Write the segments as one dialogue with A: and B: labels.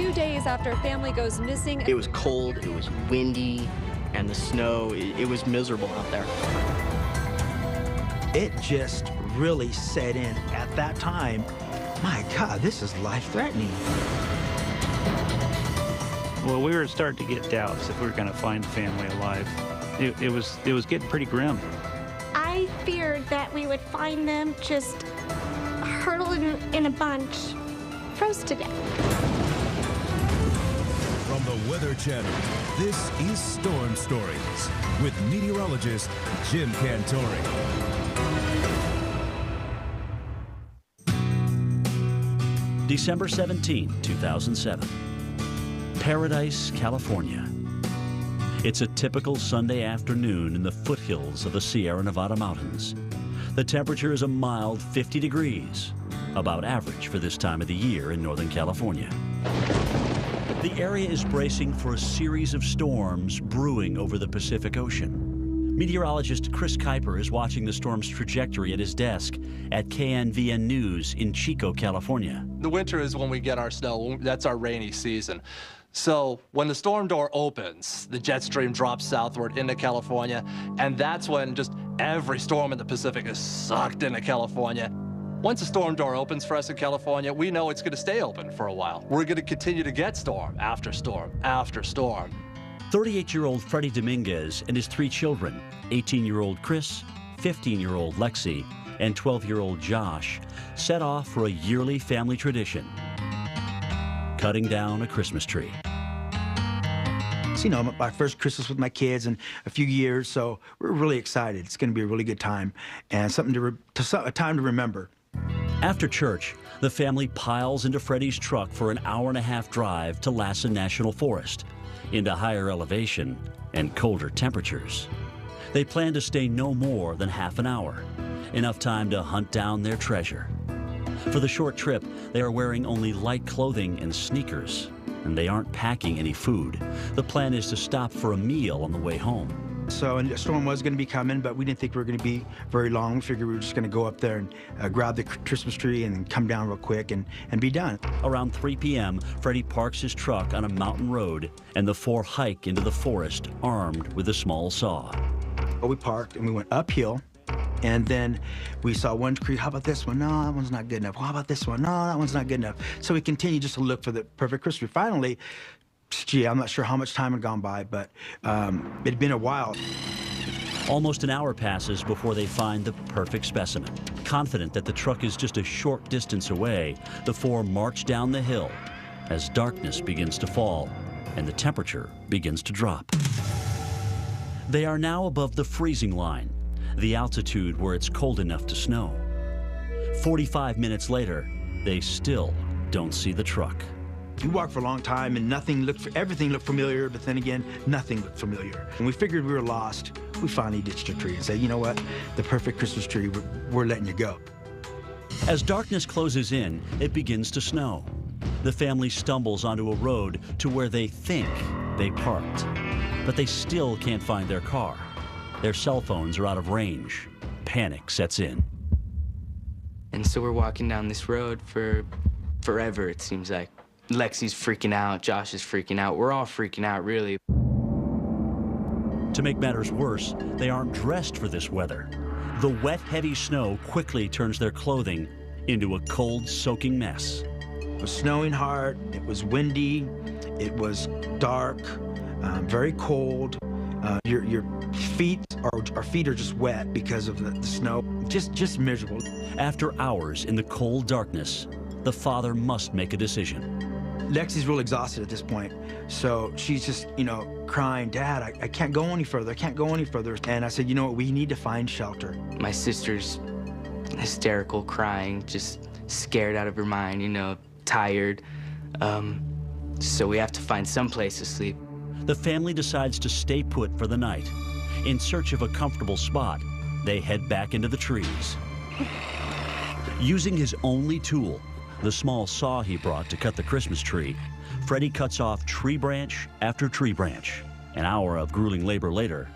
A: few days after a family goes missing.
B: It was cold, it was windy, and the snow, it was miserable out there.
C: It just really set in at that time. My God, this is life-threatening.
D: Well, we were starting to get doubts if we were going to find the family alive. It was getting pretty grim.
E: I feared that we would find them just huddled in a bunch, froze to death.
F: From the Weather Channel, this is Storm Stories with meteorologist Jim Cantori.
G: December 17, 2007. Paradise, California. It's a typical Sunday afternoon in the foothills of the Sierra Nevada mountains. The temperature is a mild 50 degrees, about average for this time of the year in Northern California. The area is bracing for a series of storms brewing over the Pacific Ocean. Meteorologist Chris Kuiper is watching the storm's trajectory at his desk at KNVN News in Chico, California.
H: The winter is when we get our snow. That's our rainy season. So when the storm door opens, the jet stream drops southward into California, and that's when just every storm in the Pacific is sucked into California. Once the storm door opens for us in California, we know it's going to stay open for a while. We're going to continue to get storm after storm after storm.
G: 38-year-old Freddie Dominguez and his 3 children, 18-year-old Chris, 15-year-old Lexi, and 12-year-old Josh, set off for a yearly family tradition, cutting down a Christmas tree.
C: So, you know, my first Christmas with my kids in a few years, so we're really excited. It's going to be a really good time and something a time to remember.
G: After church, the family piles into Freddie's truck for an hour-and-a-half drive to Lassen National Forest, into higher elevation and colder temperatures. They plan to stay no more than half an hour, enough time to hunt down their treasure. For the short trip, they are wearing only light clothing and sneakers, and they aren't packing any food. The plan is to stop for a meal on the way home.
C: So and the storm was going to be coming, but we didn't think we were going to be very long. We figured we were just going to go up there and grab the Christmas tree and then come down real quick and be done.
G: Around 3 p.m., Freddie parks his truck on a mountain road, and the 4 hike into the forest armed with a small saw.
C: We parked and we went uphill, and then we saw one tree. How about this one? No, that one's not good enough. How about this one? No, that one's not good enough. So we continued just to look for the perfect Christmas tree. Finally, gee, I'm not sure how much time had gone by, but it'd been a while.
G: Almost an hour passes before they find the perfect specimen. Confident that the truck is just a short distance away, the 4 march down the hill as darkness begins to fall and the temperature begins to drop. They are now above the freezing line, the altitude where it's cold enough to snow. 45 minutes later, they still don't see the truck.
C: We walked for a long time and everything looked familiar, but then again, nothing looked familiar. When we figured we were lost, we finally ditched a tree and said, you know what, the perfect Christmas tree, we're letting you go.
G: As darkness closes in, it begins to snow. The family stumbles onto a road to where they think they parked, but they still can't find their car. Their cell phones are out of range. Panic sets in.
I: And so we're walking down this road for forever, it seems like. Lexi's freaking out, Josh is freaking out, we're all freaking out, really.
G: To make matters worse, they aren't dressed for this weather. The wet, heavy snow quickly turns their clothing into a cold, soaking mess.
C: It was snowing hard, it was windy, it was dark, very cold. Your feet, our feet are just wet because of the snow. Just miserable.
G: After hours in the cold darkness, the father must make a decision.
C: Lexi's real exhausted at this point, so she's just, you know, crying, Dad, I can't go any further, I can't go any further. And I said, you know what, we need to find shelter.
I: My sister's hysterical, crying, just scared out of her mind, you know, tired. So we have to find some place to sleep.
G: The family decides to stay put for the night. In search of a comfortable spot, they head back into the trees. Using his only tool, the small saw he brought to cut the Christmas tree, Freddie cuts off tree branch after tree branch. An hour of grueling labor later,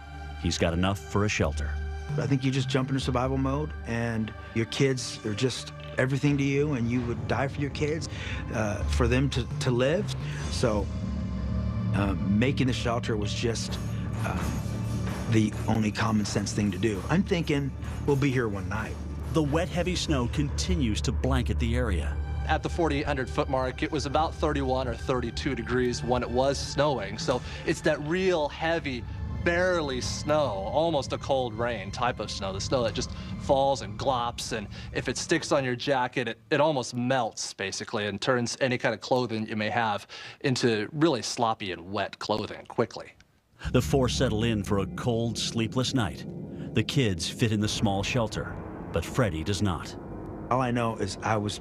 G: he's got enough for a shelter.
C: I think you just jump into survival mode, and your kids are just everything to you, and you would die for your kids, for them to live. So making the shelter was just the only common sense thing to do. I'm thinking we'll be here one night.
G: The wet, heavy snow continues to blanket the area.
H: At the 4,800-foot mark, it was about 31 or 32 degrees when it was snowing. So it's that real heavy, barely snow, almost a cold rain type of snow, the snow that just falls and glops, and if it sticks on your jacket, it almost melts, basically, and turns any kind of clothing you may have into really sloppy and wet clothing quickly.
G: The four settle in for a cold, sleepless night. The kids fit in the small shelter, but Freddie does not.
C: All I know is I was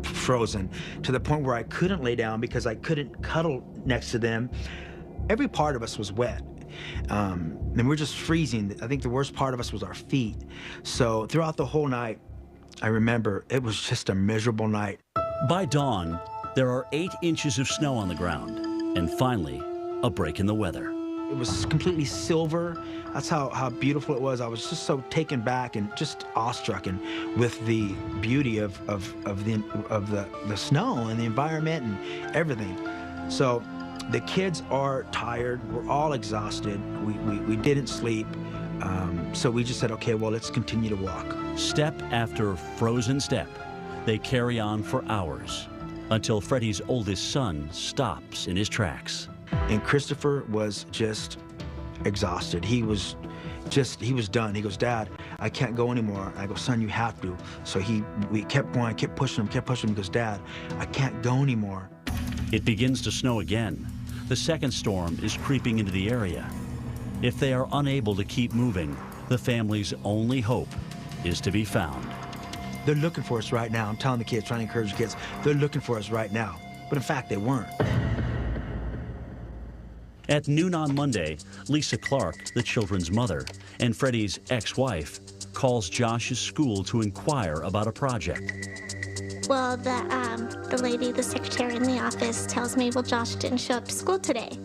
C: frozen to the point where I couldn't lay down because I couldn't cuddle next to them. Every part of us was wet. And we're just freezing. I think the worst part of us was our feet. So throughout the whole night, I remember it was just a miserable night.
G: By dawn, there are 8 inches of snow on the ground, and finally, a break in the weather.
C: It was completely silver. That's how beautiful it was. I was just so taken back and just awestruck with the beauty of the snow and the environment and everything. So the kids are tired. We're all exhausted. We didn't sleep. So we just said, okay, well, let's continue to walk.
G: Step after frozen step, they carry on for hours until Freddie's oldest son stops in his tracks.
C: And Christopher was just exhausted. He was done. He goes, Dad, I can't go anymore. I go, son, you have to. So we kept going, kept pushing him. He goes, Dad, I can't go anymore.
G: It begins to snow again. The second storm is creeping into the area. If they are unable to keep moving, the family's only hope is to be found.
C: They're looking for us right now. I'm telling the kids, trying to encourage the kids, they're looking for us right now. But in fact, they weren't.
G: At noon on Monday, Lisa Clark, the children's mother, and Freddie's ex-wife, calls Josh's school to inquire about a project.
E: Well, the lady, the secretary in the office, tells me, well, Josh didn't show up to school today.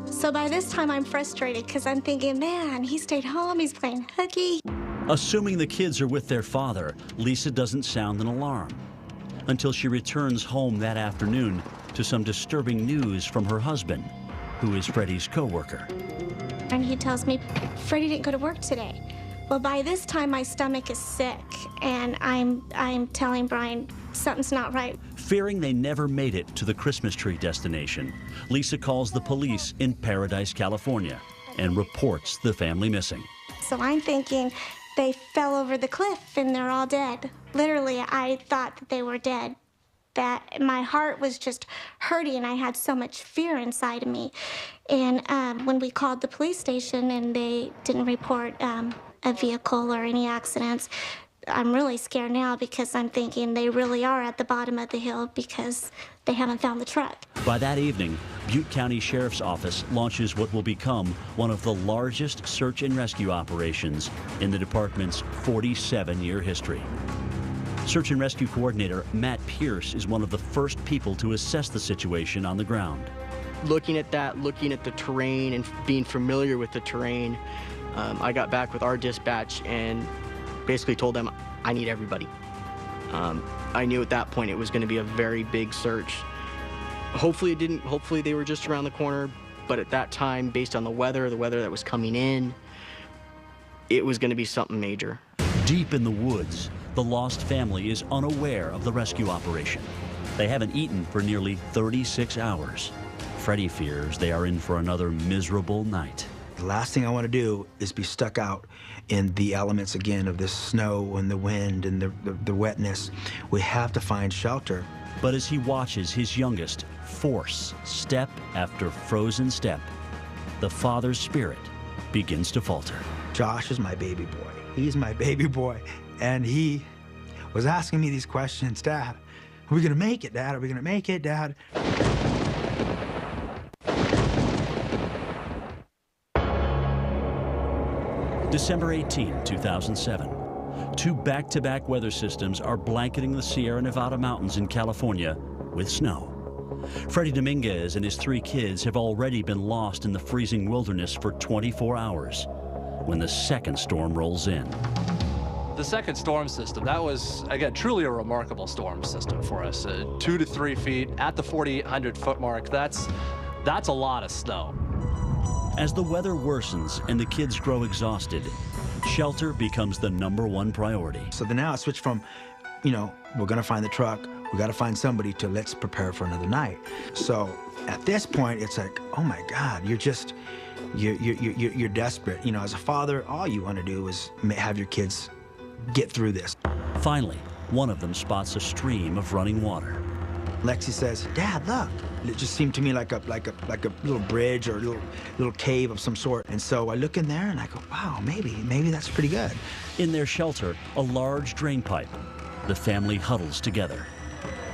E: So by this time, I'm frustrated because I'm thinking, man, he stayed home, he's playing hooky.
G: Assuming the kids are with their father, Lisa doesn't sound an alarm until she returns home that afternoon to some disturbing news from her husband, who is Freddie's co-worker.
E: And he tells me, Freddie didn't go to work today. Well, by this time, my stomach is sick, and I'm telling Brian, something's not right.
G: Fearing they never made it to the Christmas tree destination, Lisa calls the police in Paradise, California, and reports the family missing.
E: So I'm thinking they fell over the cliff and they're all dead. Literally, I thought that they were dead. That my heart was just hurting. I had so much fear inside of me. And when we called the police station and they didn't report a vehicle or any accidents, I'm really scared now because I'm thinking they really are at the bottom of the hill because they haven't found the truck.
G: By that evening, Butte County Sheriff's Office launches what will become one of the largest search and rescue operations in the department's 47-year history. Search and Rescue Coordinator Matt Pierce is one of the first people to assess the situation on the ground.
B: Looking at the terrain and being familiar with the terrain, I got back with our dispatch and basically told them, I need everybody. I knew at that point it was going to be a very big search. Hopefully they were just around the corner, but at that time, based on the weather that was coming in, it was going to be something major.
G: Deep in the woods, the lost family is unaware of the rescue operation. They haven't eaten for nearly 36 hours. Freddie fears they are in for another miserable night.
C: The last thing I want to do is be stuck out in the elements again of the snow and the wind and the wetness. We have to find shelter.
G: But as he watches his youngest force step after frozen step, the father's spirit begins to falter.
C: Josh is my baby boy. He's my baby boy. And he was asking me these questions. Dad, are we going to make it, Dad? Are we going to make it, Dad?
G: December 18, 2007. 2 back-to-back weather systems are blanketing the Sierra Nevada mountains in California with snow. Freddie Dominguez and his 3 kids have already been lost in the freezing wilderness for 24 hours when the second storm rolls in.
H: The second storm system, that was, again, truly a remarkable storm system for us. 2 to 3 feet at the 4,800 foot mark. That's a lot of snow.
G: As the weather worsens and the kids grow exhausted, shelter becomes the #1 priority.
C: So then now I switch from, you know, we're gonna find the truck, we gotta find somebody, to let's prepare for another night. So at this point, it's like, oh my God, you're desperate. You know, as a father, all you want to do is have your kids get through this.
G: Finally, one of them spots a stream of running water.
C: Lexi says, "Dad, look." It just seemed to me like a little bridge or a little cave of some sort. And so I look in there and I go, wow, maybe that's pretty good.
G: In their shelter, a large drain pipe. The family huddles together.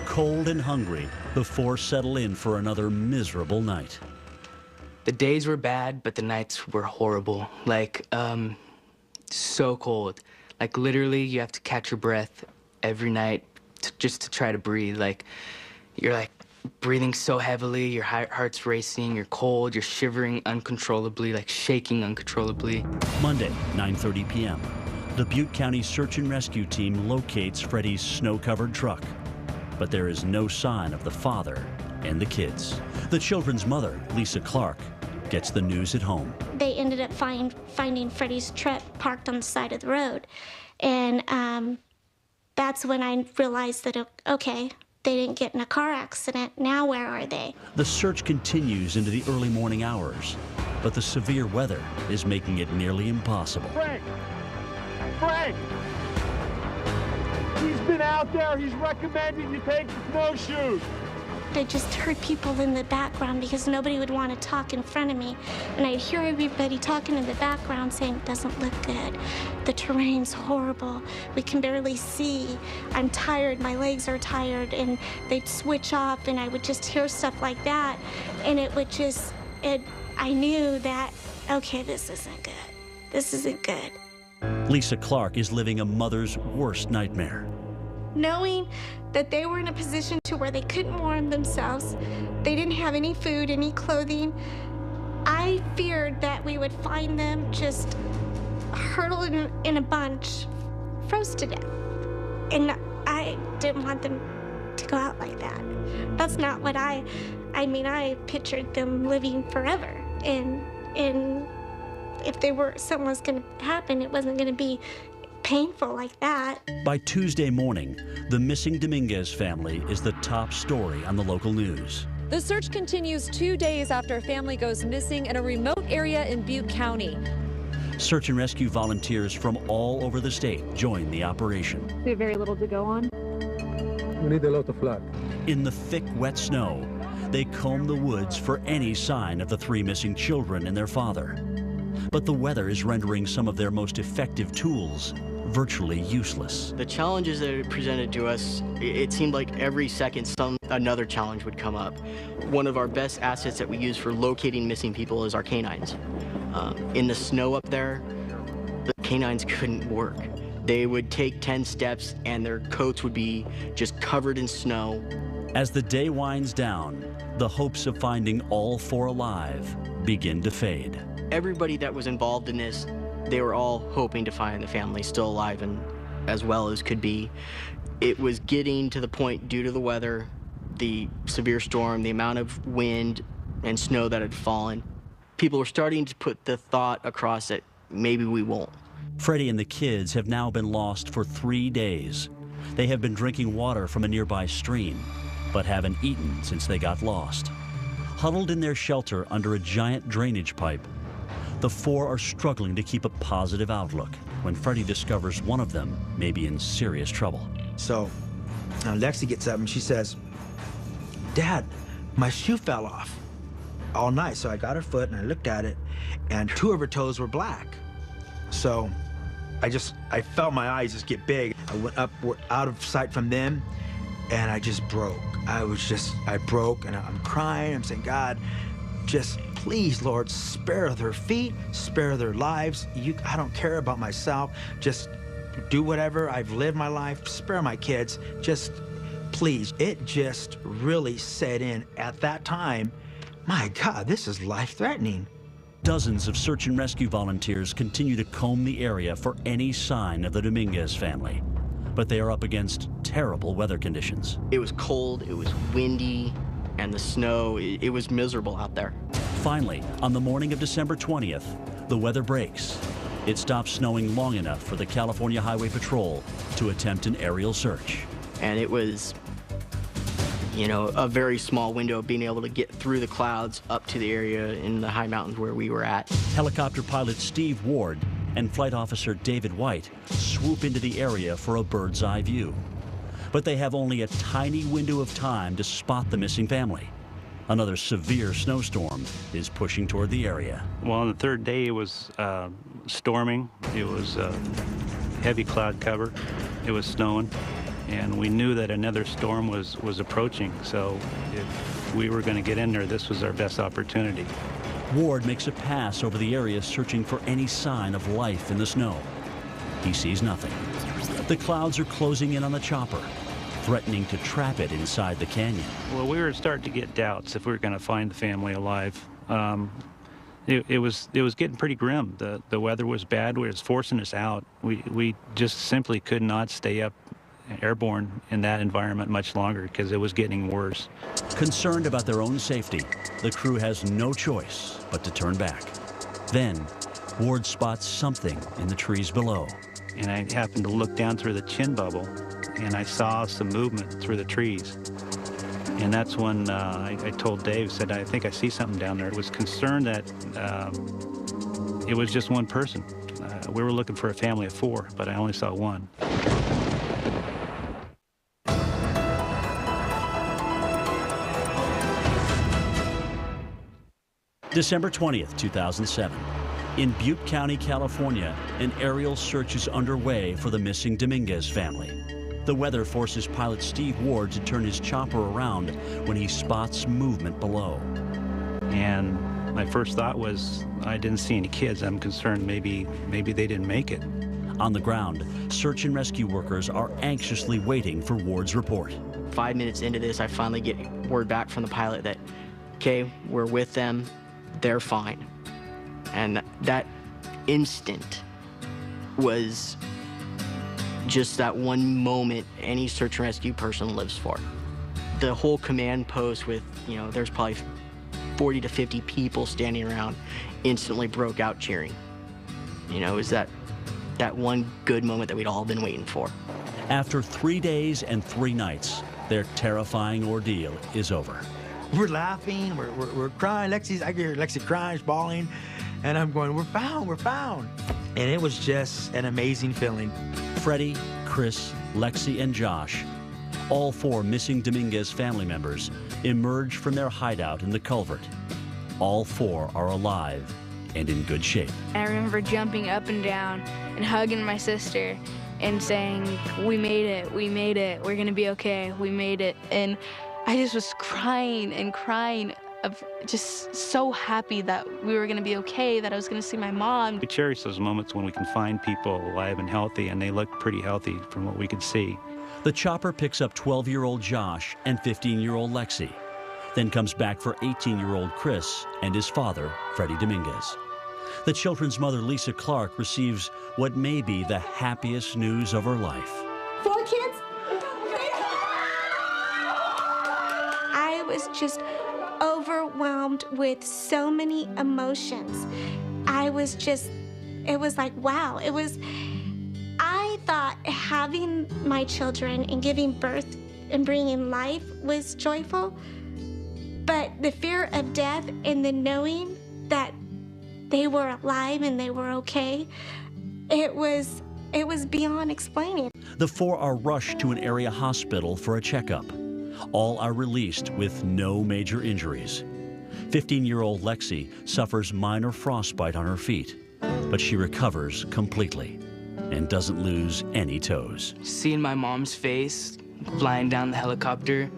G: Cold and hungry, the four settle in for another miserable night.
I: The days were bad, but the nights were horrible. Like, so cold. Like, literally, you have to catch your breath every night just to try to breathe. Like, you're like breathing so heavily, your heart's racing, you're cold, you're shivering uncontrollably, like shaking uncontrollably.
G: Monday, 9:30 p.m. The Butte County Search and Rescue Team locates Freddie's snow-covered truck. But there is no sign of the father and the kids. The children's mother, Lisa Clark, gets the news at home.
E: They ended up finding Freddie's truck parked on the side of the road. And that's when I realized that, okay, they didn't get in a car accident. Now where are they?
G: The search continues into the early morning hours, but the severe weather is making it nearly impossible.
J: Frank! He's been out there. He's recommending you take the snowshoes.
E: I just heard people in the background because nobody would want to talk in front of me. And I'd hear everybody talking in the background saying, it doesn't look good. The terrain's horrible. We can barely see. I'm tired. My legs are tired. And they'd switch off and I would just hear stuff like that. And it would just, I knew that, okay, this isn't good. This isn't good.
G: Lisa Clark is living a mother's worst nightmare.
E: Knowing that they were in a position to where they couldn't warm themselves, they didn't have any food, any clothing, I feared that we would find them just hurtled in a bunch, froze to death. And I didn't want them to go out like that. That's not what I pictured them living forever. And if something was gonna happen, it wasn't gonna be painful like that.
G: By Tuesday morning, the missing Dominguez family is the top story on the local news.
A: The search continues 2 days after a family goes missing in a remote area in Butte County.
G: Search and rescue volunteers from all over the state join the operation.
A: We have very little to go on.
J: We need a lot of luck.
G: In the thick, wet snow, they comb the woods for any sign of the three missing children and their father. But the weather is rendering some of their most effective tools virtually useless.
B: The challenges that it presented to us, it seemed like every second another challenge would come up. One of our best assets that we use for locating missing people is our canines. In the snow up there, the canines couldn't work. They would take 10 steps and their coats would be just covered in snow.
G: As the day winds down, the hopes of finding all four alive begin to fade.
B: Everybody that was involved in this, they were all hoping to find the family still alive and as well as could be. It was getting to the point, due to the weather, the severe storm, the amount of wind and snow that had fallen, people were starting to put the thought across that maybe we won't.
G: Freddie and the kids have now been lost for 3 days. They have been drinking water from a nearby stream, but haven't eaten since they got lost. Huddled in their shelter under a giant drainage pipe, the four are struggling to keep a positive outlook when Freddie discovers one of them may be in serious trouble.
C: So Lexi gets up and she says, Dad, my shoe fell off all night. So I got her foot and I looked at it and 2 of her toes were black. So I felt my eyes just get big. I went up out of sight from them and I just broke. I broke and I'm crying. I'm saying, God, just please, Lord, spare their feet, spare their lives. I don't care about myself. Just do whatever. I've lived my life. Spare my kids. Just please. It just really set in at that time. My God, this is life-threatening.
G: Dozens of search and rescue volunteers continue to comb the area for any sign of the Dominguez family. But they are up against terrible weather conditions.
B: It was cold, it was windy, and the snow, it was miserable out there.
G: Finally, on the morning of December 20th, the weather breaks. It stops snowing long enough for the California Highway Patrol to attempt an aerial search.
B: And it was, you know, a very small window of being able to get through the clouds up to the area in the high mountains where we were at.
G: Helicopter pilot Steve Ward and flight officer David White swoop into the area for a bird's eye view. But they have only a tiny window of time to spot the missing family. Another severe snowstorm is pushing toward the area.
D: Well, on the third day, it was storming. It was heavy cloud cover. It was snowing. And we knew that another storm was approaching. So if we were going to get in there, this was our best opportunity.
G: Ward makes a pass over the area searching for any sign of life in the snow. He sees nothing. The clouds are closing in on the chopper, threatening to trap it inside the canyon.
D: Well, we were starting to get doubts if we were going to find the family alive. It was getting pretty grim. The weather was bad. It was forcing us out. We just simply could not stay up airborne in that environment much longer because it was getting worse.
G: Concerned about their own safety, the crew has no choice but to turn back. Then, Ward spots something in the trees below.
D: And I happened to look down through the chin bubble, and I saw some movement through the trees. And that's when I told Dave, said, I think I see something down there. I was concerned that it was just one person. We were looking for a family of 4, but I only saw one.
G: December 20th, 2007. In Butte County, California, an aerial search is underway for the missing Dominguez family. The weather forces pilot Steve Ward to turn his chopper around when he spots movement below.
D: And my first thought was, I didn't see any kids. I'm concerned maybe they didn't make it.
G: On the ground, search and rescue workers are anxiously waiting for Ward's report.
B: 5 minutes into this, I finally get word back from the pilot that, okay, we're with them, they're fine. And that instant was just that one moment any search and rescue person lives for. The whole command post with, you know, there's probably 40 to 50 people standing around instantly broke out cheering. You know, it was that one good moment that we'd all been waiting for.
G: After 3 days and 3 nights, their terrifying ordeal is over.
C: We're laughing, we're crying. I can hear Lexi crying, she's bawling, and I'm going, we're found. And it was just an amazing feeling.
G: Freddie, Chris, Lexi, and Josh, all 4 missing Dominguez family members, emerged from their hideout in the culvert. All 4 are alive and in good shape.
K: I remember jumping up and down and hugging my sister and saying, we made it, we're gonna be okay, we made it. And I just was crying and crying, of just so happy that we were gonna be okay, that I was gonna see my mom.
D: We cherish those moments when we can find people alive and healthy, and they look pretty healthy from what we could see.
G: The chopper picks up 12-year-old Josh and 15-year-old Lexi, then comes back for 18-year-old Chris and his father, Freddie Dominguez. The children's mother, Lisa Clark, receives what may be the happiest news of her life.
E: 4 kids? I was just overwhelmed with so many emotions. It was like, wow. I thought having my children and giving birth and bringing life was joyful, but the fear of death and the knowing that they were alive and they were okay, it was beyond explaining.
G: The 4 are rushed to an area hospital for a checkup. All are released with no major injuries. 15-year-old Lexi suffers minor frostbite on her feet, but she recovers completely and doesn't lose any toes.
I: Seeing my mom's face flying down the helicopter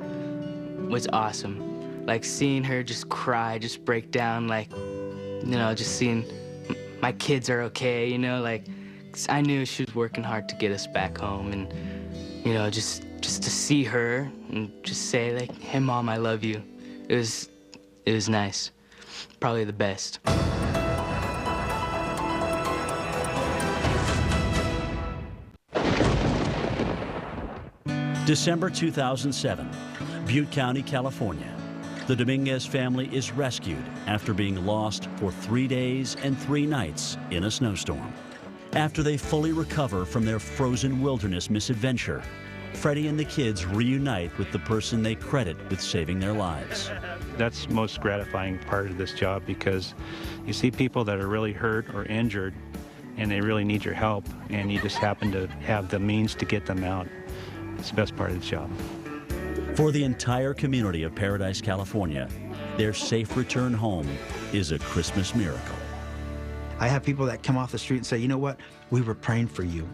I: was awesome. Like seeing her just cry, just break down, like, you know, just seeing my kids are okay, you know, like, 'cause I knew she was working hard to get us back home, and, you know, just to see her and just say, like, hey, Mom, I love you. It was nice. Probably the best.
G: December 2007, Butte County, California. The Dominguez family is rescued after being lost for 3 days and 3 nights in a snowstorm. After they fully recover from their frozen wilderness misadventure, Freddie and the kids reunite with the person they credit with saving their lives.
D: That's the most gratifying part of this job, because you see people that are really hurt or injured and they really need your help, and you just happen to have the means to get them out. It's the best part of the job.
G: For the entire community of Paradise, California, their safe return home is a Christmas miracle.
C: I have people that come off the street and say, you know what, we were praying for you.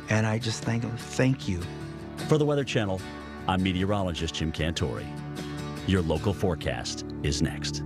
C: And I just thank them, thank you.
G: For the Weather Channel, I'm meteorologist Jim Cantori. Your local forecast is next.